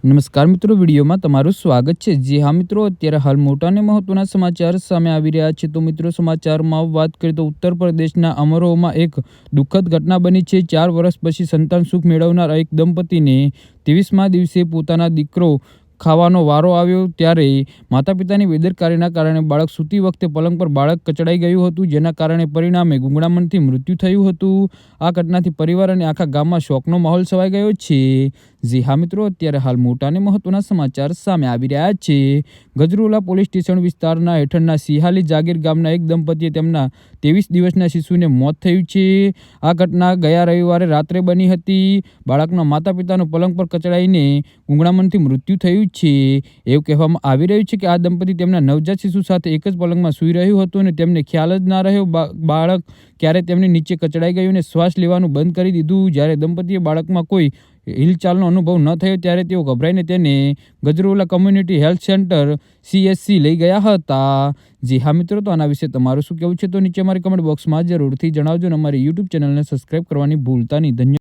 નમસ્કાર મિત્રો, વિડીયોમાં તમારું સ્વાગત છે। જી હા મિત્રો, અત્યારે હાલ મોટા અને મહત્વના સમાચાર સામે આવી રહ્યા છે। તો મિત્રો, સમાચારમાં વાત કરીએ તો ઉત્તર પ્રદેશના અમરોહમાં એક દુઃખદ ઘટના બની છે। 4 વર્ષ પછી સંતાન સુખ મેળવનાર એક દંપતીને 23મા દિવસે પોતાના દીકરો ખાવાનો વારો આવ્યો ત્યારે માતા પિતાની બેદરકારીના કારણે બાળક સૂતી વખતે પલંગ પર બાળક કચડાઈ ગયું હતું, જેના કારણે પરિણામે ગુંગળામણથી મૃત્યુ થયું હતું। આ ઘટનાથી પરિવાર અને આખા ગામમાં શોકનો માહોલ છવાઈ ગયો છે। જી હા મિત્રો, અત્યારે હાલ મોટા અને મહત્વના સમાચાર સામે આવી રહ્યા છે। ગજરોલા પોલીસ સ્ટેશન વિસ્તારના હેઠળના સિહાલી જાગીર ગામના એક દંપતીએ તેમના 23 દિવસના શિશુને મોત થયું છે। આ ઘટના ગયા રવિવારે રાત્રે બની હતી। બાળકના માતા પિતાનું પલંગ પર કચડાઈને ગુંગળામણથી મૃત્યુ થયું છે। એવું કહેવામાં આવી રહ્યું છે કે આ દંપતી તેમના નવજાત શિશુ સાથે એક જ પલંગમાં સૂઈ રહ્યું હતું અને તેમને ખ્યાલ જ ના રહ્યો બાળક ક્યારે તેમની નીચે કચડાઈ ગયું અને શ્વાસ લેવાનું બંધ કરી દીધું। જ્યારે દંપતીએ બાળકમાં કોઈ હિલચાલનો અનુભવ ન થયો ત્યારે તેઓ ગભરાઈને તેને ગજરોલા કોમ્યુનિટી હેલ્થ સેન્ટર CHC લઈ ગયા હતા। જી હા મિત્રો, તો આના વિશે તમારું શું કહેવું છે તો નીચે અમારી કમેન્ટ બોક્સમાં જરૂરથી જણાવજો અને અમારી YouTube ચેનલને સબસ્ક્રાઇબ કરવાની ભૂલતા નહીં। ધન્યવાદ।